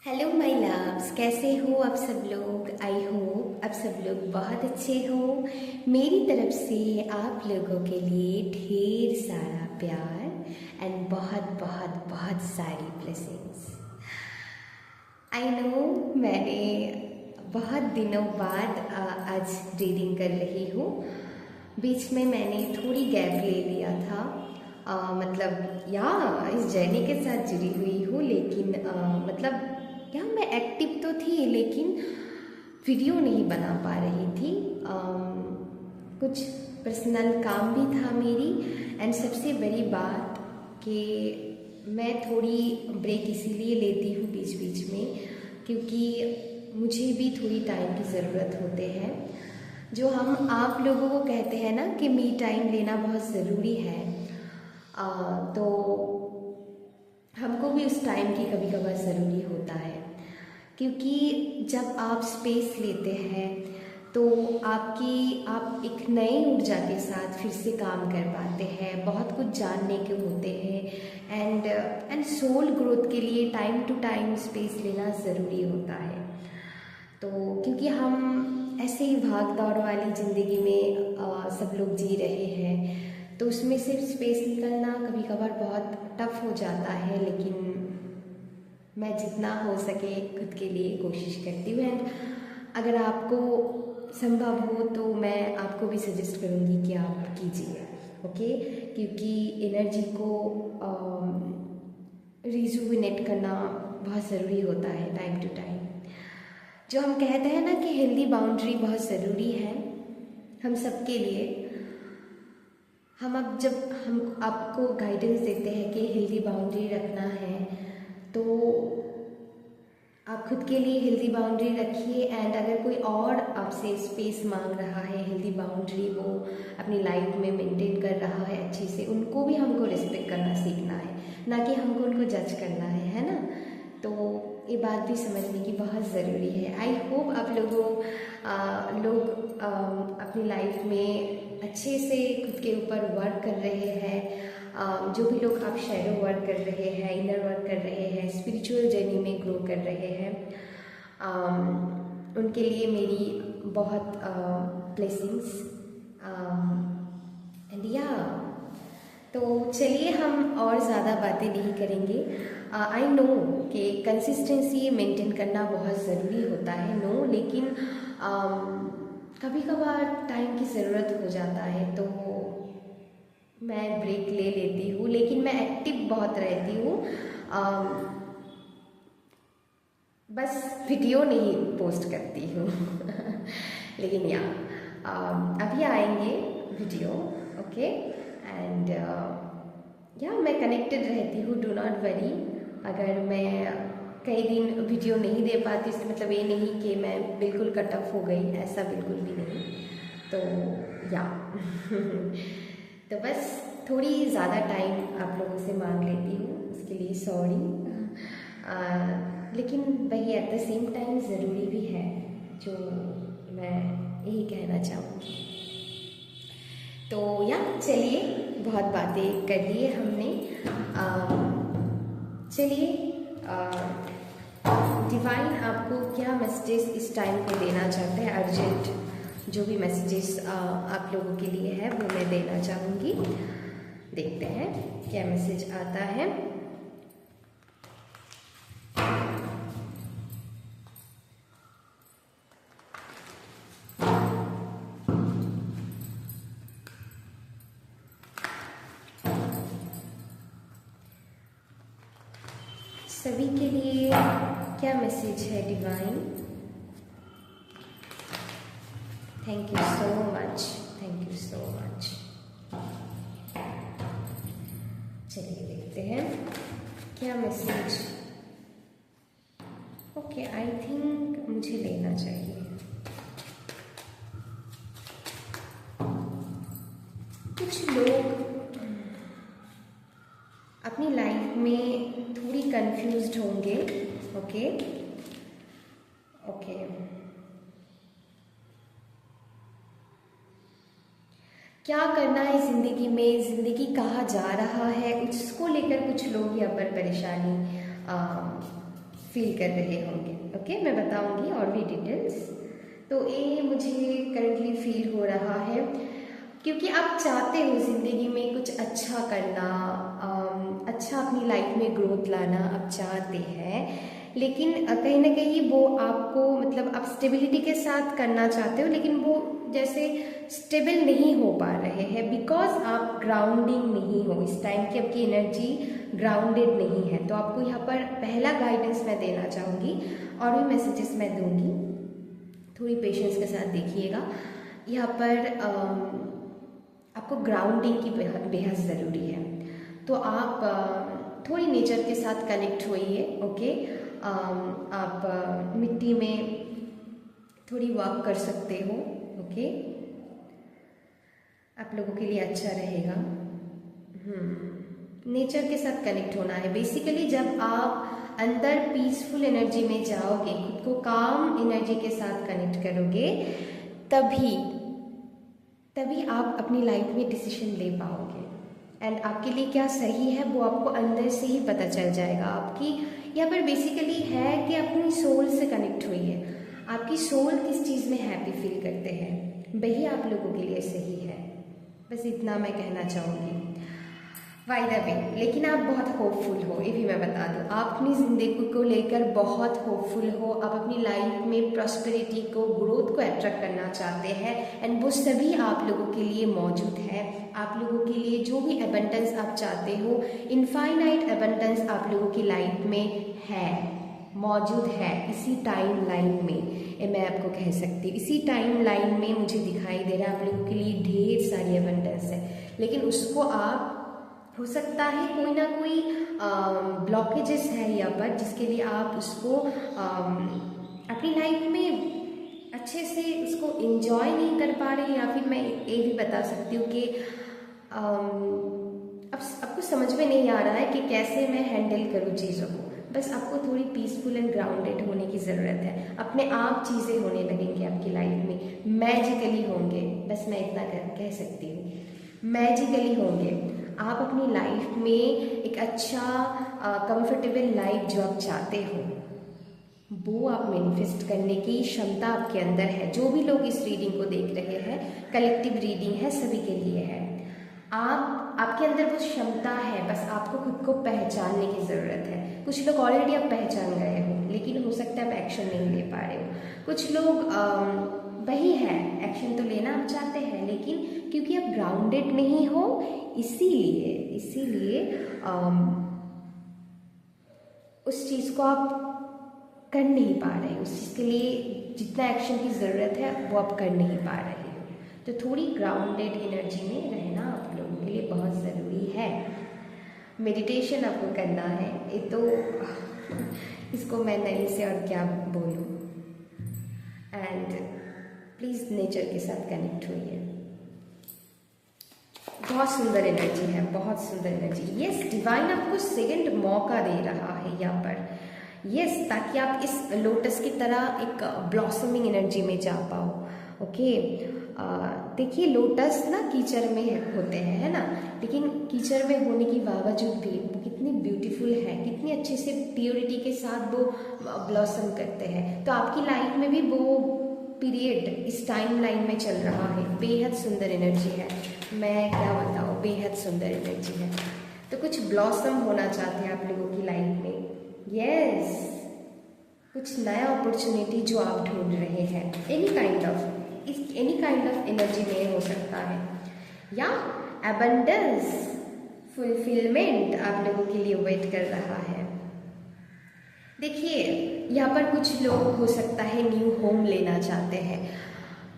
Hello my loves, कैसे हो आप सब लोग। आई होप आप सब लोग बहुत अच्छे हो। मेरी तरफ से आप लोगों के लिए ढेर सारा प्यार एंड बहुत बहुत बहुत सारी ब्लेसिंग्स। आई नो मैंने बहुत दिनों बाद आज रीडिंग कर रही हूँ। बीच में मैंने थोड़ी गैप ले लिया था। मतलब या इस जर्नी के साथ जुड़ी हुई हूँ, लेकिन मतलब या मैं एक्टिव तो थी लेकिन वीडियो नहीं बना पा रही थी। कुछ पर्सनल काम भी था मेरी। एंड सबसे बड़ी बात कि मैं थोड़ी ब्रेक इसीलिए लेती हूँ बीच बीच में, क्योंकि मुझे भी थोड़ी टाइम की ज़रूरत होते हैं। जो हम आप लोगों को कहते हैं ना कि मी टाइम लेना बहुत ज़रूरी है, तो हमको भी उस टाइम की कभी कभार ज़रूरी होता है। क्योंकि जब आप स्पेस लेते हैं तो आप एक नई ऊर्जा के साथ फिर से काम कर पाते हैं। बहुत कुछ जानने के होते हैं एंड सोल ग्रोथ के लिए टाइम टू टाइम स्पेस लेना ज़रूरी होता है। तो क्योंकि हम ऐसे ही भाग दौड़ वाली ज़िंदगी में सब लोग जी रहे हैं, तो उसमें से स्पेस निकलना कभी कभार बहुत टफ हो जाता है। लेकिन मैं जितना हो सके खुद के लिए कोशिश करती हूँ। एंड अगर आपको संभव हो तो मैं आपको भी सजेस्ट करूँगी कि आप कीजिए, ओके। क्योंकि एनर्जी को रिजुविनेट करना बहुत ज़रूरी होता है टाइम टू टाइम। जो हम कहते हैं ना कि हेल्दी बाउंड्री बहुत ज़रूरी है हम सबके लिए। जब हम आपको गाइडेंस देते हैं कि हेल्दी बाउंड्री रखना है, तो आप खुद के लिए हेल्दी बाउंड्री रखिए। एंड अगर कोई और आपसे स्पेस मांग रहा है, हेल्दी बाउंड्री वो अपनी लाइफ में मेंटेन कर रहा है अच्छे से, उनको भी हमको रिस्पेक्ट करना सीखना है, ना कि हमको उनको जज करना है ना। तो ये बात भी समझने की बहुत ज़रूरी है। आई होप आप लोग अपनी लाइफ में अच्छे से खुद के ऊपर वर्क कर रहे हैं। जो भी लोग आप शैडो वर्क कर रहे हैं, इनर वर्क कर रहे हैं, स्पिरिचुअल जर्नी में ग्रो कर रहे हैं, उनके लिए मेरी बहुत ब्लेसिंग्स एंड या। तो चलिए हम और ज़्यादा बातें नहीं करेंगे। आई नो कि कंसिस्टेंसी मेंटेन करना बहुत ज़रूरी होता है, नो, लेकिन कभी कभार टाइम की ज़रूरत हो जाता है तो मैं ब्रेक ले लेती हूँ। लेकिन मैं एक्टिव बहुत रहती हूँ, बस वीडियो नहीं पोस्ट करती हूँ लेकिन या अभी आएंगे वीडियो, ओके। एंड या मैं कनेक्टेड रहती हूँ, डू नॉट वरी। अगर मैं कई दिन वीडियो नहीं दे पाती इसका मतलब ये नहीं कि मैं बिल्कुल कट ऑफ हो गई, ऐसा बिल्कुल भी नहीं। तो या तो बस थोड़ी ज़्यादा टाइम आप लोगों से मांग लेती हूँ, उसके लिए सॉरी। लेकिन वही एट द सेम टाइम ज़रूरी भी है, जो मैं यही कहना चाहूँगी। तो या चलिए, बहुत बातें कर ली है हमने। चलिए, डिवाइन आपको क्या मैसेजेस इस टाइम पे देना चाहते हैं। अर्जेंट जो भी मैसेजेस आप लोगों के लिए है वो मैं देना चाहूँगी। देखते हैं क्या मैसेज आता है। सभी के लिए क्या मैसेज है divine. Thank you so much, thank you so much. चलिए देखते हैं क्या मैसेज। ओके, आई थिंक मुझे लेना चाहिए। कुछ लोग अपनी लाइफ में थोड़ी कंफ्यूज्ड होंगे, ओके ओके। क्या करना है ज़िंदगी में, ज़िंदगी कहाँ जा रहा है, उसको लेकर कुछ लोग यहाँ पर परेशानी फील कर रहे होंगे। ओके, मैं बताऊंगी और भी डिटेल्स। तो ये मुझे करंटली फील हो रहा है क्योंकि आप चाहते हो ज़िंदगी में कुछ अच्छा करना, अच्छा अपनी लाइफ में ग्रोथ लाना आप चाहते हैं, लेकिन कहीं ना कहीं वो आपको मतलब आप स्टेबिलिटी के साथ करना चाहते हो, लेकिन वो जैसे स्टेबल नहीं हो पा रहे हैं बिकॉज आप ग्राउंडिंग नहीं हो। इस टाइम की आपकी एनर्जी ग्राउंडेड नहीं है। तो आपको यहाँ पर पहला गाइडेंस मैं देना चाहूँगी और भी मैसेजेस मैं दूंगी, थोड़ी पेशेंस के साथ देखिएगा। यहाँ पर आपको ग्राउंडिंग की बेहद ज़रूरी है। तो आप थोड़ी नेचर के साथ कनेक्ट होइए। ओके, आप मिट्टी में थोड़ी वॉक कर सकते हो। ओके, आप लोगों के लिए अच्छा रहेगा। नेचर के साथ कनेक्ट होना है बेसिकली। जब आप अंदर पीसफुल एनर्जी में जाओगे, खुद को काम एनर्जी के साथ कनेक्ट करोगे, तभी आप अपनी लाइफ में डिसीजन ले पाओगे। एंड आपके लिए क्या सही है वो आपको अंदर से ही पता चल जाएगा। आपकी यहाँ पर बेसिकली है कि अपनी सोल से कनेक्ट हुई है। आपकी सोल किस चीज़ में हैप्पी फील करते हैं वही आप लोगों के लिए सही है। बस इतना मैं कहना चाहूँगी। बाय द वे, लेकिन आप बहुत होपफुल हो, ये भी मैं बता दूँ। आप अपनी ज़िंदगी को लेकर बहुत होपफुल हो। आप अपनी लाइफ में प्रॉस्पेरिटी को, ग्रोथ को अट्रैक्ट करना चाहते हैं एंड वो सभी आप लोगों के लिए मौजूद है। आप लोगों के लिए जो भी एबंडेंस आप चाहते हो, इनफाइनाइट एबंडेंस आप लोगों की लाइफ में है, मौजूद है। इसी टाइम लाइन में ये मैं आपको कह सकती हूँ, इसी टाइम लाइन में मुझे दिखाई दे रहा है आप लोगों के लिए ढेर सारी एबंडेंस है। लेकिन उसको आप, हो सकता है कोई ना कोई ब्लॉकेजेस है यहाँ पर जिसके लिए आप उसको अपनी लाइफ में अच्छे से उसको एंजॉय नहीं कर पा रहे, या फिर मैं ये भी बता सकती हूँ कि अब आपको समझ में नहीं आ रहा है कि कैसे मैं हैंडल करूँ चीज़ों को। बस आपको थोड़ी पीसफुल एंड ग्राउंडेड होने की ज़रूरत है। अपने आप चीज़ें होने लगेंगी आपकी लाइफ में, मैजिकली होंगे। बस मैं इतना कह सकती हूँ, मैजिकली होंगे। आप अपनी लाइफ में एक अच्छा कंफर्टेबल लाइफ जो आप चाहते हो वो आप मैनिफेस्ट करने की क्षमता आपके अंदर है। जो भी लोग इस रीडिंग को देख रहे हैं, कलेक्टिव रीडिंग है, सभी के लिए है। आपके अंदर वो क्षमता है, बस आपको खुद को पहचानने की ज़रूरत है। कुछ लोग ऑलरेडी आप पहचान गए हो, लेकिन हो सकता है आप एक्शन नहीं ले पा रहे हो। कुछ लोग वही है, एक्शन तो लेना आप चाहते हैं, लेकिन क्योंकि आप ग्राउंडेड नहीं हो, इसीलिए उस चीज़ को आप कर नहीं पा रहे। उस चीज़ के लिए जितना एक्शन की ज़रूरत है वो आप कर नहीं पा रहे हो। तो थोड़ी ग्राउंडेड एनर्जी में रहना आप लोगों के लिए बहुत ज़रूरी है। मेडिटेशन आपको करना है, ये तो इसको मैं नई से और क्या बोलूँ। एंड प्लीज़ नेचर के साथ कनेक्ट होइए। बहुत सुंदर एनर्जी है, बहुत सुंदर एनर्जी। यस, डिवाइन आपको सेकंड मौका दे रहा है यहाँ पर। यस, ताकि आप इस लोटस की तरह एक ब्लॉसमिंग एनर्जी में जा पाओ। ओके, देखिए लोटस ना कीचड़ में होते हैं, है ना, लेकिन कीचड़ में होने के बावजूद भी वो कितनी ब्यूटीफुल है, कितनी अच्छे से प्योरिटी के साथ वो ब्लॉसम करते हैं। तो आपकी लाइफ में भी वो पीरियड इस टाइम लाइन में चल रहा है। बेहद सुंदर एनर्जी है, मैं क्या बताऊँ, बेहद सुंदर एनर्जी है। तो कुछ ब्लॉसम होना चाहते हैं आप लोगों की लाइफ में। यस, कुछ नया अपॉर्चुनिटी जो आप ढूंढ रहे हैं, एनी काइंड ऑफ एनर्जी में हो सकता है, या एबंडेंस, फुलफिलमेंट आप लोगों के लिए वेट कर रहा है। देखिए यहाँ पर कुछ लोग हो सकता है न्यू होम लेना चाहते हैं।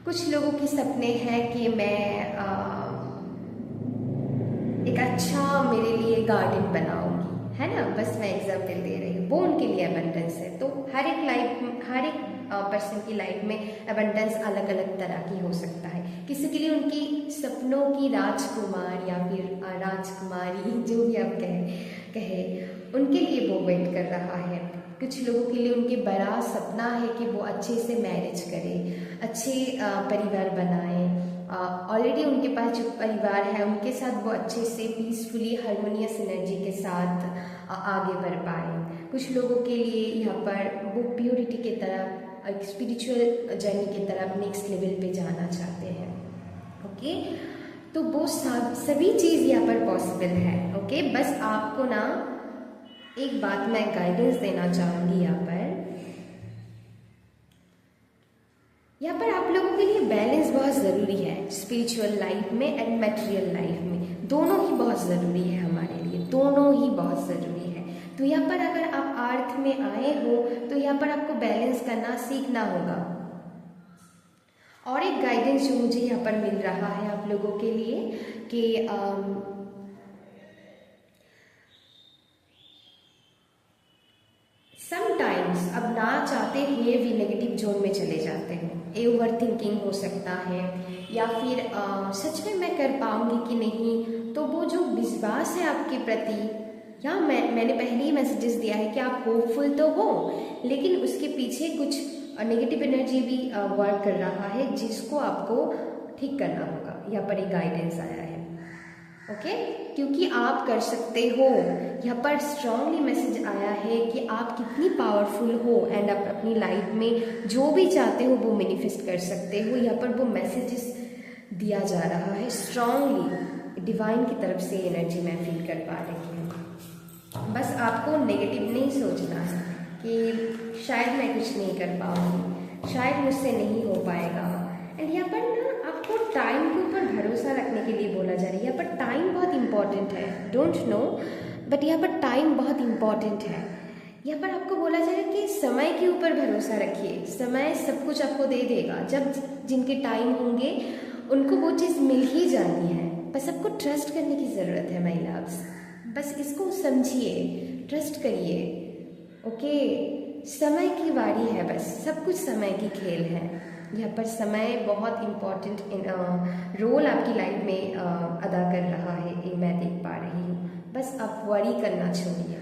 कुछ लोगों की सपने हैं कि मैं एक अच्छा मेरे लिए गार्डन बनाऊंगी, है ना, बस मैं एग्जाम्पल दे रही हूँ। वो उनके लिए एबंडेंस है। तो हर एक पर्सन की लाइफ में एबंडेंस अलग अलग तरह की हो सकता है। किसी के लिए उनकी सपनों की राजकुमार या फिर राजकुमारी, जो भी आप कहे उनके लिए वो वेट कर रहा है। कुछ लोगों के लिए उनके बड़ा सपना है कि वो अच्छे से मैरिज करें, अच्छे परिवार बनाएं। ऑलरेडी उनके पास जो परिवार है उनके साथ वो अच्छे से पीसफुली हारमोनियस एनर्जी के साथ आगे बढ़ पाए। कुछ लोगों के लिए यहाँ पर वो प्योरिटी की तरफ, एक स्पिरिचुअल जर्नी की तरफ नेक्स्ट लेवल पे जाना चाहते हैं। ओके, तो वो सभी चीज़ यहाँ पर पॉसिबल है। ओके, बस आपको ना एक बात मैं गाइडेंस देना चाहूँगी यहाँ पर आप लोगों के लिए बैलेंस बहुत ज़रूरी है, स्पिरिचुअल लाइफ में एंड मटेरियल लाइफ में, दोनों ही बहुत ज़रूरी है हमारे लिए, दोनों ही बहुत ज़रूरी है। तो यहाँ पर अगर आप अर्थ में आए हो तो यहाँ पर आपको बैलेंस करना सीखना होगा। और एक गाइडेंस जो मुझे यहाँ पर मिल रहा है आप लोगों के लिए कि समटाइम्स अब ना चाहते हुए भी नेगेटिव जोन में चले जाते हैं। ओवर थिंकिंग हो सकता है, या फिर सच में मैं कर पाऊंगी कि नहीं, तो वो जो विश्वास है आपके प्रति, या मैंने पहले ही मैसेजेस दिया है कि आप होपफुल तो हो, लेकिन उसके पीछे कुछ नेगेटिव एनर्जी भी वर्क कर रहा है जिसको आपको ठीक करना होगा। यहाँ पर एक गाइडेंस आया है। ओके, क्योंकि आप कर सकते हो। यहाँ पर स्ट्रांगली मैसेज आया है कि आप कितनी पावरफुल हो एंड आप अपनी लाइफ में जो भी चाहते हो वो मैनिफेस्ट कर सकते हो। यहाँ पर वो मैसेजेस दिया जा रहा है स्ट्रांगली, डिवाइन की तरफ से एनर्जी मैं फील कर पा रही हूँ। बस आपको नेगेटिव नहीं सोचना है कि शायद मैं कुछ नहीं कर पाऊँगी, शायद मुझसे नहीं हो पाएगा। एंड यहाँ पर ना आपको टाइम के ऊपर भरोसा रखने के लिए बोला जा रहा है। यहाँ पर टाइम बहुत इंपॉर्टेंट है, डोंट नो, बट यहाँ पर टाइम बहुत इंपॉर्टेंट है। यहाँ पर आपको बोला जा रहा है कि समय के ऊपर भरोसा रखिए, समय सब कुछ आपको दे देगा। जब जिनके टाइम होंगे उनको वो चीज़ मिल ही जानी है। बस आपको ट्रस्ट करने की ज़रूरत है माय लव्स, बस इसको समझिए, ट्रस्ट करिए। ओके, समय की बारी है, बस सब कुछ समय की खेल है। यहाँ पर समय बहुत इम्पॉर्टेंट रोल आपकी लाइफ में अदा कर रहा है, ये मैं देख पा रही हूँ। बस आप वरी करना छोड़िए।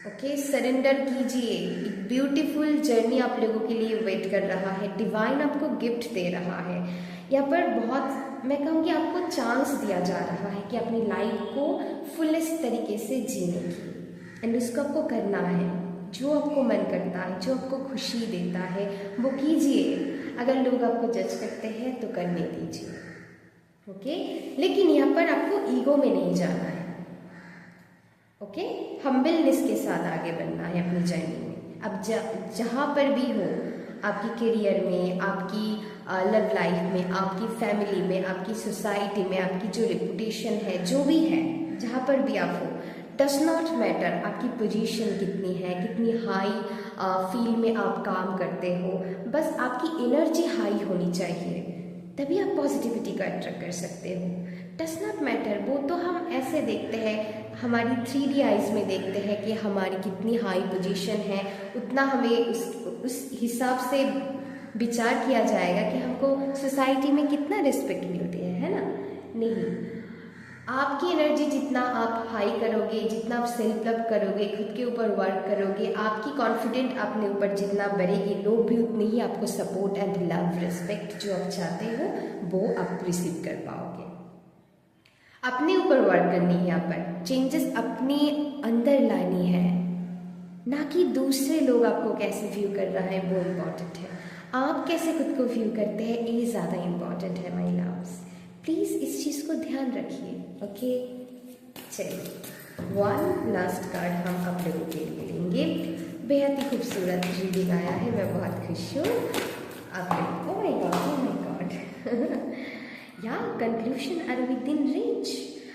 ओके, सरेंडर कीजिए। एक ब्यूटीफुल जर्नी आप लोगों के लिए वेट कर रहा है, डिवाइन आपको गिफ्ट दे रहा है। यहाँ पर बहुत, मैं कहूँगी आपको चांस दिया जा रहा है कि अपनी लाइफ को फुलेस्ट तरीके से जीने की, एंड उसको आपको करना है। जो आपको मन करता है, जो आपको खुशी देता है वो कीजिए। अगर लोग आपको जज करते हैं तो करने दीजिए। ओके, लेकिन यहाँ पर आपको ईगो में नहीं जाना है। ओके, हम्बलनेस के साथ आगे बढ़ना है अपनी जर्नी में। अब जहाँ पर भी हो, आपकी करियर में, आपकी लव लाइफ में, आपकी फैमिली में, आपकी सोसाइटी में, आपकी जो रेपुटेशन है, जो भी है, जहाँ पर भी आप हो, डज नॉट मैटर आपकी पोजीशन कितनी है, कितनी हाई फील्ड में आप काम करते हो, बस आपकी एनर्जी हाई होनी चाहिए, तभी आप पॉजिटिविटी को अट्रैक्ट कर सकते हो। डज नॉट मैटर, वो तो हम ऐसे देखते हैं, हमारी 3D आइज में देखते हैं कि हमारी कितनी हाई पोजीशन है, उतना हमें उस हिसाब से विचार किया जाएगा कि हमको सोसाइटी में कितना रिस्पेक्ट मिलती है ना? नहीं, आपकी एनर्जी जितना आप हाई करोगे, जितना आप सेल्फ लव करोगे, खुद के ऊपर वर्क करोगे, आपकी कॉन्फिडेंट अपने ऊपर जितना बढ़ेगी, लोग भी उतनी ही आपको सपोर्ट एंड लव, रिस्पेक्ट जो आप चाहते हो वो आप रिसीव कर पाओगे। अपने ऊपर वर्क करनी है, यहाँ पर चेंजेस अपने अंदर लानी है, ना कि दूसरे लोग आपको कैसे व्यू कर रहा है वो इम्पॉर्टेंट है। आप कैसे खुद को व्यू करते हैं ये ज़्यादा इम्पॉर्टेंट है माय लव्स। प्लीज़ इस चीज़ को ध्यान रखिए। ओके, चलिए वन लास्ट कार्ड हम आप लोगों के लिए लेंगे। बेहद ही खूबसूरत रीडिंग आया है, मैं बहुत खुश हूँ आप लोग। ओह माय गॉड या conclusion are within reach.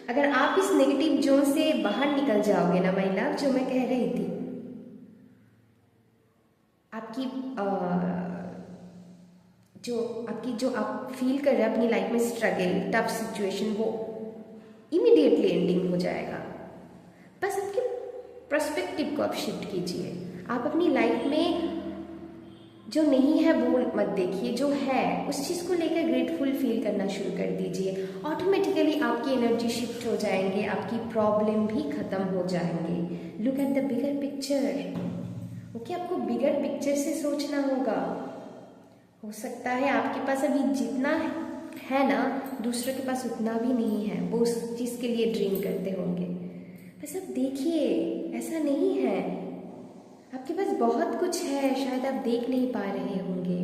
अगर आप इस नेगेटिव जोन से बाहर निकल जाओगे ना माय लव, जो मैं कह रही थी, आपकी जो आप फील कर रहे हैं अपनी लाइफ में स्ट्रगल, टफ सिचुएशन, वो इमीडिएटली एंडिंग हो जाएगा। बस आपके पर्सपेक्टिव को आप शिफ्ट कीजिए। आप अपनी लाइफ में जो नहीं है वो मत देखिए, जो है उस चीज़ को लेकर ग्रेटफुल फील करना शुरू कर दीजिए। ऑटोमेटिकली आपकी एनर्जी शिफ्ट हो जाएंगे, आपकी प्रॉब्लम भी ख़त्म हो जाएंगे। Look at the bigger picture. Okay, आपको बिगर पिक्चर से सोचना होगा। हो सकता है आपके पास अभी जितना है ना, दूसरों के पास उतना भी नहीं है, वो उस चीज़ के लिए ड्रीम करते होंगे। बस अब देखिए, ऐसा नहीं है। आपके पास बहुत कुछ है, शायद आप देख नहीं पा रहे होंगे।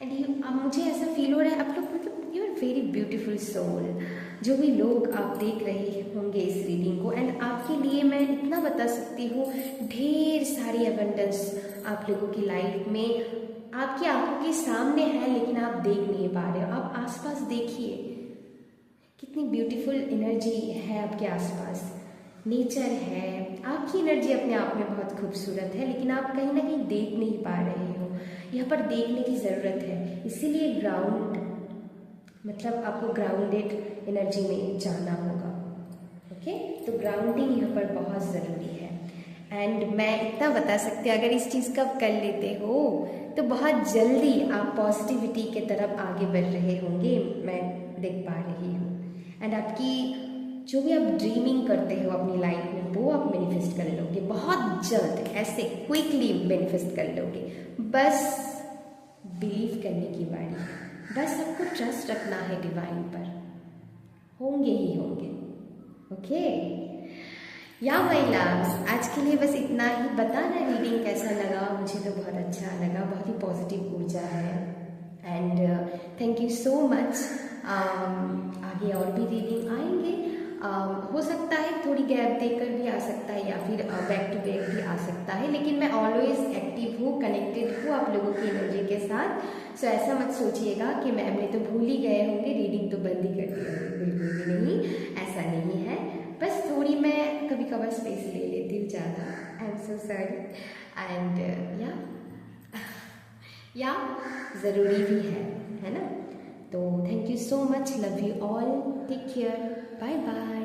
एंड मुझे ऐसा फील हो रहा है आप लोग, मतलब you are very beautiful soul. जो भी लोग आप देख रहे होंगे इस रीडिंग को, एंड आपके लिए मैं इतना बता सकती हूँ, ढेर सारी अबंडेंस आप लोगों की लाइफ में आपकी आंखों के सामने है, लेकिन आप देख नहीं पा रहे हो। आप आसपास देखिए, कितनी ब्यूटीफुल एनर्जी है आपके आसपास, नेचर है। आपकी एनर्जी अपने आप में बहुत खूबसूरत है, लेकिन आप कहीं ना कहीं देख नहीं पा रहे हो। यहाँ पर देखने की ज़रूरत है, इसीलिए ग्राउंड, मतलब आपको ग्राउंडेड एनर्जी में जाना होगा। ओके, तो ग्राउंडिंग यहाँ पर बहुत ज़रूरी है। एंड मैं इतना बता सकती हूँ, अगर इस चीज़ का आप कर लेते हो तो बहुत जल्दी आप पॉजिटिविटी के तरफ आगे बढ़ रहे होंगे, मैं देख पा रही हूँ। एंड आपकी जो भी आप ड्रीमिंग करते हो अपनी लाइफ में, वो आप मैनिफेस्ट कर लोगे बहुत जल्द, ऐसे क्विकली मैनिफेस्ट कर लोगे। बस बिलीव करने की बारी है, बस आपको ट्रस्ट रखना है डिवाइन पर, होंगे ही होंगे। ओके या माय लव्स, आज के लिए बस इतना ही। बताना रीडिंग कैसा लगा, मुझे तो बहुत अच्छा लगा, बहुत ही पॉजिटिव ऊर्जा है। And thank you so much. आगे और भी रीडिंग आएंगे, हो सकता है थोड़ी गैप देकर भी आ सकता है, या फिर बैक टू बैक भी आ सकता है, लेकिन मैं ऑलवेज एक्टिव हूँ, कनेक्टेड हूँ आप लोगों की एनर्जी के साथ। सो ऐसा मत सोचिएगा कि मैम ने तो भूल ही गए होंगे, रीडिंग तो बंद ही कर दी होगी, बिल्कुल भी नहीं, ऐसा नहीं है। बस थोड़ी मैं कभी कभार स्पेस ले लेती हूँ ज़्यादा, I am so sorry. And या ज़रूरी भी है ना। तो thank you so much, love you all, take care, bye bye.